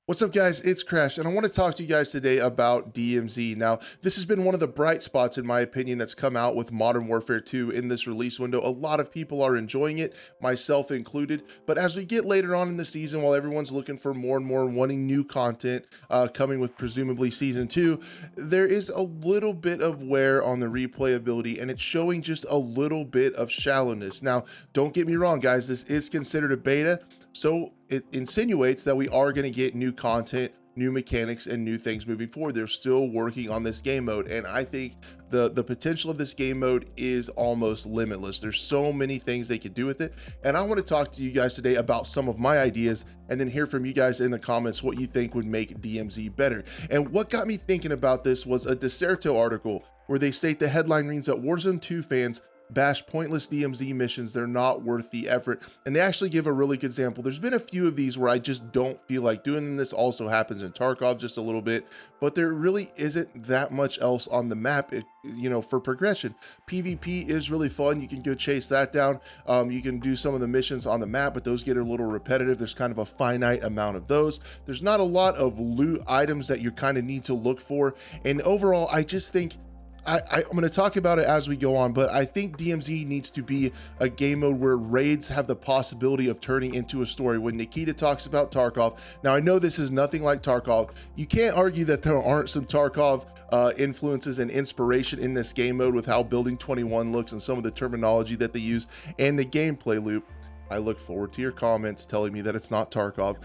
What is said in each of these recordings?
What's up, guys? It's Crash, and I want to talk to you guys today about DMZ. Now, this has been one of the bright spots, in my opinion, that's come out with Modern Warfare 2 in this release window. A lot of people are enjoying it, myself included. But as we get later on in the season, while everyone's looking for more and more and wanting new content coming with presumably Season 2, there is a little bit of wear on the replayability, and it's showing just a little bit of shallowness. Now, don't get me wrong, guys, this is considered a beta, so it insinuates that we are going to get new content, new mechanics, and new things moving forward. They're still working on this game mode, and I think the potential of this game mode is almost limitless. There's so many things they could do with it, and I want to talk to you guys today about some of my ideas and then hear from you guys in the comments what you think would make DMZ better. And what got me thinking about this was a Deserto article where they state the headline reads that Warzone 2 fans bash pointless DMZ missions, they're not worth the effort. And they actually give a really good example. There's been a few of these where I just don't feel like doing them. This also happens in Tarkov just a little bit, but there really isn't that much else on the map, for progression. PvP is really fun. You can go chase that down. You can do some of the missions on the map, but those get a little repetitive. There's kind of a finite amount of those. There's not a lot of loot items that you kind of need to look for. And overall, I just think I'm going to talk about it as we go on, but I think DMZ needs to be a game mode where raids have the possibility of turning into a story. When Nikita talks about Tarkov, now I know this is nothing like Tarkov. You can't argue that there aren't some Tarkov influences and inspiration in this game mode with how Building 21 looks and some of the terminology that they use and the gameplay loop. I look forward to your comments telling me that it's not Tarkov.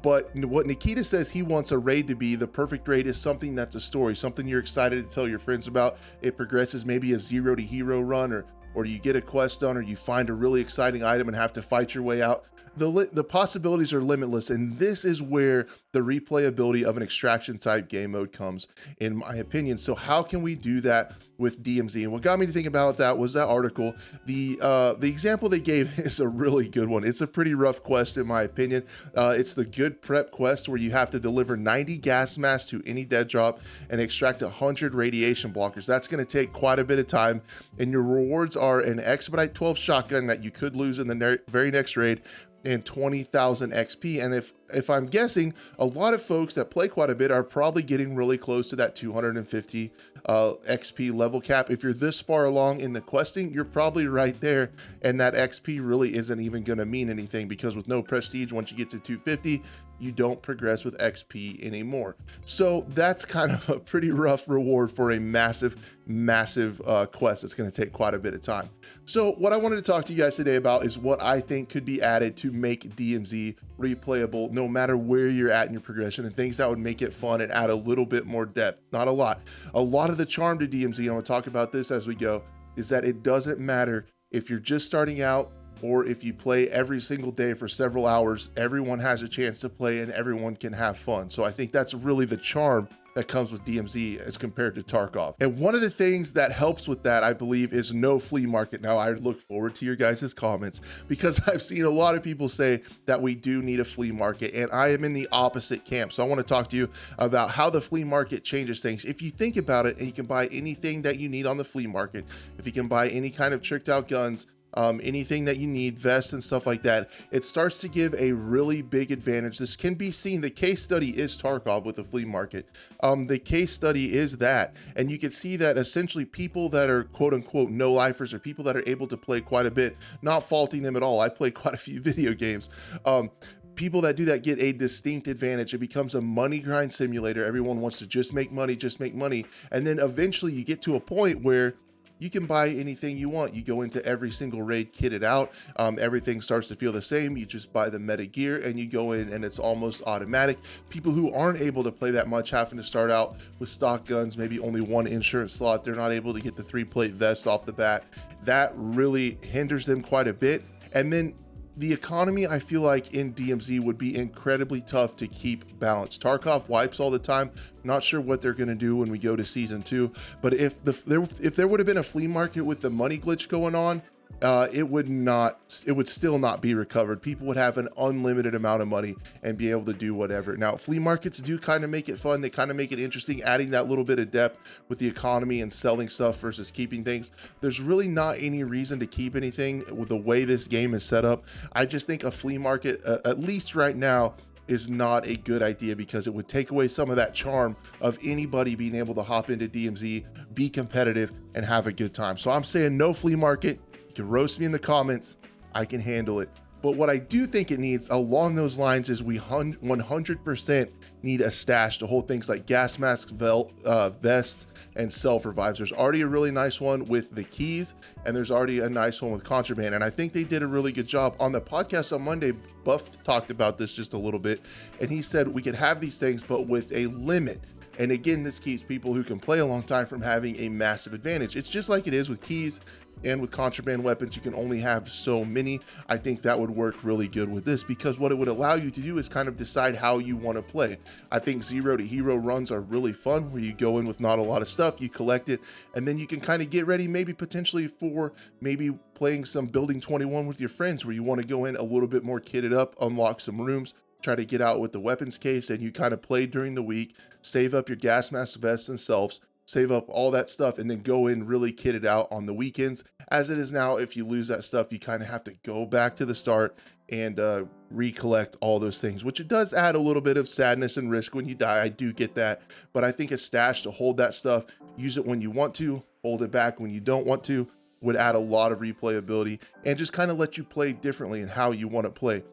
But what Nikita says he wants a raid to be, the perfect raid is something that's a story, something you're excited to tell your friends about. It progresses maybe a 0 to hero run, or you get a quest done, or you find a really exciting item and have to fight your way out. The possibilities are limitless, and this is where the replayability of an extraction type game mode comes, in my opinion. So how can we do that with DMZ? And what got me to think about that was that article. The example they gave is a really good one. It's a pretty rough quest, in my opinion. It's the good prep quest where you have to deliver 90 gas masks to any dead drop and extract 100 radiation blockers. That's going to take quite a bit of time, and your rewards are an Expedite 12 shotgun that you could lose in the very next raid, and 20,000 XP. And if I'm guessing, a lot of folks that play quite a bit are probably getting really close to that 250 XP level cap. If you're this far along in the questing, you're probably right there, and that XP really isn't even going to mean anything, because with no prestige, once you get to 250, you don't progress with XP anymore. So that's kind of a pretty rough reward for a massive quest. It's going to take quite a bit of time. So what I wanted to talk to you guys today about is what I think could be added to make DMZ replayable no matter where you're at in your progression, and things that would make it fun and add a little bit more depth. Not a lot. A lot of the charm to DMZ, and I'm going to talk about this as we go, is that it doesn't matter if you're just starting out or if you play every single day for several hours. Everyone has a chance to play and everyone can have fun. So I think that's really the charm that comes with DMZ as compared to Tarkov. And one of the things that helps with that, I believe, is no flea market. Now, I look forward to your guys' comments, because I've seen a lot of people say that we do need a flea market, and I am in the opposite camp. So I want to talk to you about how the flea market changes things. If you think about it, and you can buy anything that you need on the flea market, if you can buy any kind of tricked out guns, anything that you need, vests and stuff like that, it starts to give a really big advantage. This can be seen. The case study is Tarkov with the flea market. The case study is that, and you can see that essentially people that are quote unquote no lifers, or people that are able to play quite a bit, not faulting them at all. I play quite a few video games. People that do that get a distinct advantage. It becomes a money grind simulator. Everyone wants to just make money. And then eventually you get to a point where you can buy anything you want. You go into every single raid kitted out. Everything starts to feel the same. You just buy the meta gear and you go in, and it's almost automatic. People who aren't able to play that much, having to start out with stock guns, maybe only one insurance slot, they're not able to get the 3-plate vest off the bat. That really hinders them quite a bit. And then the economy, I feel like, in DMZ would be incredibly tough to keep balanced. Tarkov wipes all the time. Not sure what they're going to do when we go to Season 2, but if there would have been a flea market with the money glitch going on, it would still not be recovered. People would have an unlimited amount of money and be able to do whatever. Now, flea markets do kind of make it fun. They kind of make it interesting, adding that little bit of depth with the economy and selling stuff versus keeping things. There's really not any reason to keep anything with the way this game is set up. I just think a flea market, at least right now, is not a good idea, because it would take away some of that charm of anybody being able to hop into DMZ, be competitive, and have a good time. So I'm saying no flea market. You can roast me in the comments, I can handle it. But what I do think it needs along those lines is we 100% need a stash to hold things like gas masks, vests, and self revives. There's already a really nice one with the keys, and there's already a nice one with contraband. And I think they did a really good job. On the podcast on Monday, Buff talked about this just a little bit, and he said we could have these things, but with a limit. And again, this keeps people who can play a long time from having a massive advantage. It's just like it is with keys and with contraband weapons. You can only have so many. I think that would work really good with this, because what it would allow you to do is kind of decide how you want to play. I think 0 to hero runs are really fun, where you go in with not a lot of stuff, you collect it, and then you can kind of get ready maybe potentially for maybe playing some Building 21 with your friends, where you want to go in a little bit more kitted up, unlock some rooms, try to get out with the weapons case, and you kind of play during the week, save up your gas mask, vests, and selves, save up all that stuff, and then go in really kitted out on the weekends. As it is now, if you lose that stuff, you kind of have to go back to the start and recollect all those things, which it does add a little bit of sadness and risk when you die. I do get that, but I think a stash to hold that stuff, use it when you want to, hold it back when you don't want to, would add a lot of replayability and just kind of let you play differently in how you want to play.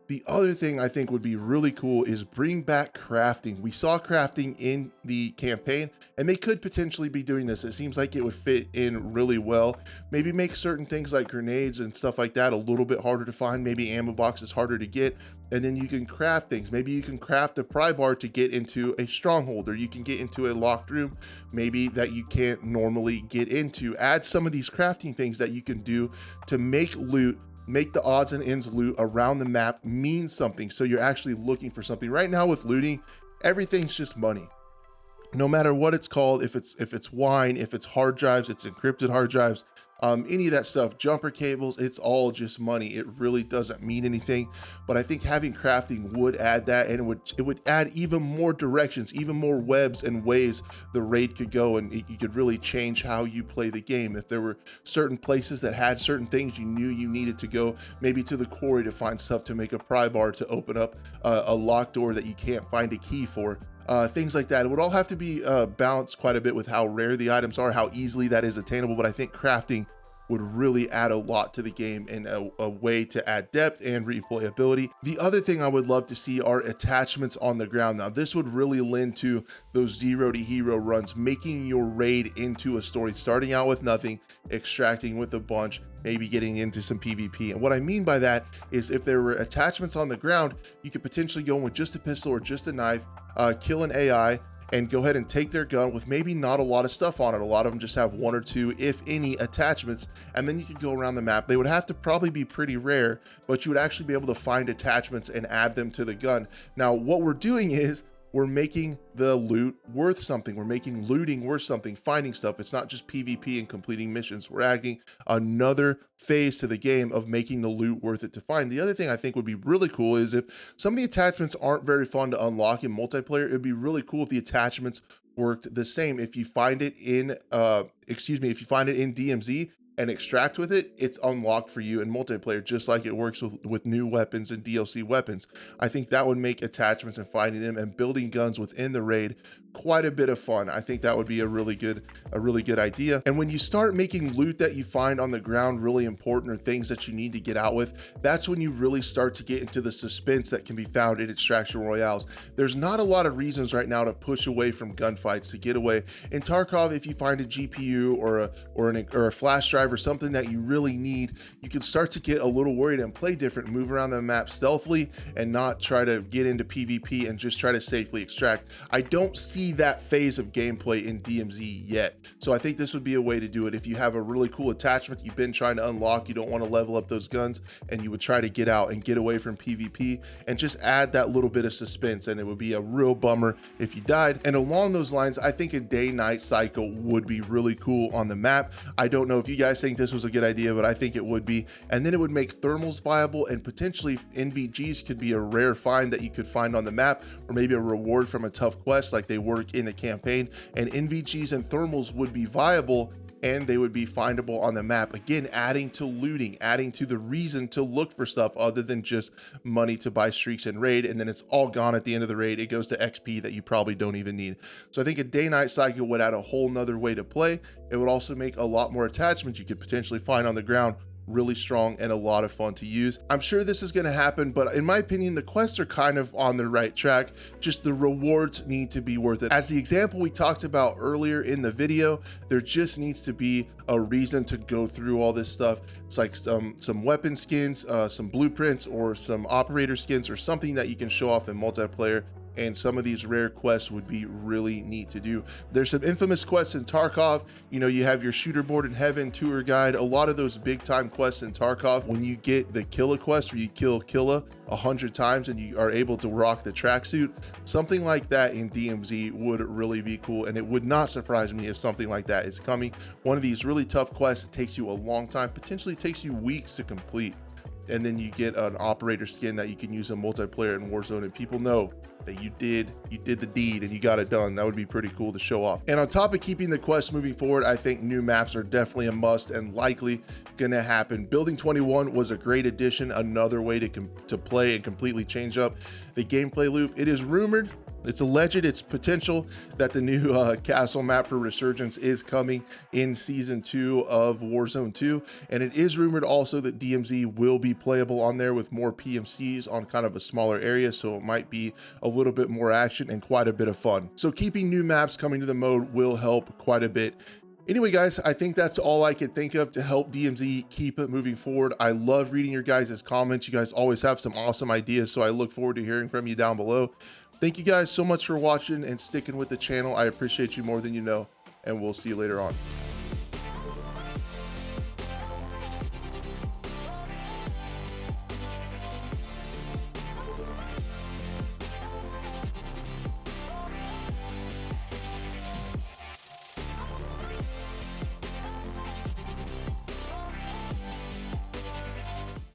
The other thing I think would be really cool is bring back crafting. We saw crafting in the campaign, and they could potentially be doing this. It seems like it would fit in really well. Maybe make certain things like grenades and stuff like that a little bit harder to find. Maybe ammo boxes harder to get, and then you can craft things. Maybe you can craft a pry bar to get into a stronghold, or you can get into a locked room maybe that you can't normally get into. Add some of these crafting things that you can do to make loot, make the odds and ends loot around the map mean something, so you're actually looking for something. Right now with looting, everything's just money, no matter what it's called. If it's wine, if it's hard drives, it's encrypted hard drives, any of that stuff, jumper cables, it's all just money. It really doesn't mean anything. But I think having crafting would add that, and it would add even more directions, even more webs and ways the raid could go, and you could really change how you play the game. If there were certain places that had certain things you knew you needed to go, maybe to the quarry to find stuff to make a pry bar to open up a locked door that you can't find a key for. Things like that. It would all have to be balanced quite a bit with how rare the items are, how easily that is attainable, but I think crafting would really add a lot to the game and a way to add depth and replayability. The other thing I would love to see are attachments on the ground. Now, this would really lend to those 0 to hero runs, making your raid into a story, starting out with nothing, extracting with a bunch, maybe getting into some PvP. And what I mean by that is if there were attachments on the ground, you could potentially go in with just a pistol or just a knife, kill an AI, and go ahead and take their gun with maybe not a lot of stuff on it. A lot of them just have 1 or 2, if any, attachments, and then you could go around the map. They would have to probably be pretty rare, but you would actually be able to find attachments and add them to the gun. Now, what we're doing is we're making the loot worth something. We're making looting worth something, finding stuff. It's not just PvP and completing missions. We're adding another phase to the game of making the loot worth it to find. The other thing I think would be really cool is if some of the attachments aren't very fun to unlock in multiplayer, it'd be really cool if the attachments worked the same. If you find it in, if you find it in DMZ, and extract with it, it's unlocked for you in multiplayer, just like it works with new weapons and DLC weapons. I think that would make attachments and finding them and building guns within the raid quite a bit of fun. I think that would be a really good idea. And when you start making loot that you find on the ground really important, or things that you need to get out with, that's when you really start to get into the suspense that can be found in extraction royales. There's not a lot of reasons right now to push away from gunfights, to get away. In Tarkov, if you find a GPU or a flash drive or something that you really need, you can start to get a little worried and play different, move around the map stealthily, and not try to get into PvP and just try to safely extract. I don't see that phase of gameplay in DMZ yet, so I think this would be a way to do it. If you have a really cool attachment you've been trying to unlock, you don't want to level up those guns, and you would try to get out and get away from PvP and just add that little bit of suspense, and it would be a real bummer if you died. And along those lines, I think a day-night cycle would be really cool on the map. I don't know if you guys think this was a good idea, but I think it would be. And then it would make thermals viable, and potentially NVGs could be a rare find that you could find on the map, or maybe a reward from a tough quest like they work in the campaign. And NVGs and thermals would be viable and they would be findable on the map. Again, adding to looting, adding to the reason to look for stuff other than just money to buy streaks and raid, and then it's all gone at the end of the raid. It goes to XP that you probably don't even need. So I think a day-night cycle would add a whole nother way to play. It would also make a lot more attachments you could potentially find on the ground really strong and a lot of fun to use. I'm sure this is going to happen, but in my opinion, the quests are kind of on the right track. Just the rewards need to be worth it. As the example we talked about earlier in the video, there just needs to be a reason to go through all this stuff. It's like some weapon skins, some blueprints, or some operator skins, or something that you can show off in multiplayer. And some of these rare quests would be really neat to do. There's some infamous quests in Tarkov. You know, you have your shooter board in heaven, tour guide, a lot of those big time quests in Tarkov. When you get the Killa quest where you kill Killa 100 times and you are able to rock the tracksuit, something like that in DMZ would really be cool. And it would not surprise me if something like that is coming. One of these really tough quests, it takes you a long time, potentially takes you weeks to complete. And then you get an operator skin that you can use in multiplayer in Warzone, and people know that you did the deed and you got it done. That would be pretty cool to show off. And on top of keeping the quest moving forward, I think new maps are definitely a must and likely gonna happen. Building 21 was a great addition, another way to play and completely change up the gameplay loop. It is rumored, it's alleged, it's potential that the new castle map for Resurgence is coming in season 2 of Warzone 2. And it is rumored also that DMZ will be playable on there with more PMCs on kind of a smaller area. So it might be a little bit more action and quite a bit of fun. So keeping new maps coming to the mode will help quite a bit. Anyway, guys, I think that's all I could think of to help DMZ keep it moving forward. I love reading your guys' comments. You guys always have some awesome ideas, so I look forward to hearing from you down below. Thank you guys so much for watching and sticking with the channel. I appreciate you more than you know, and we'll see you later on.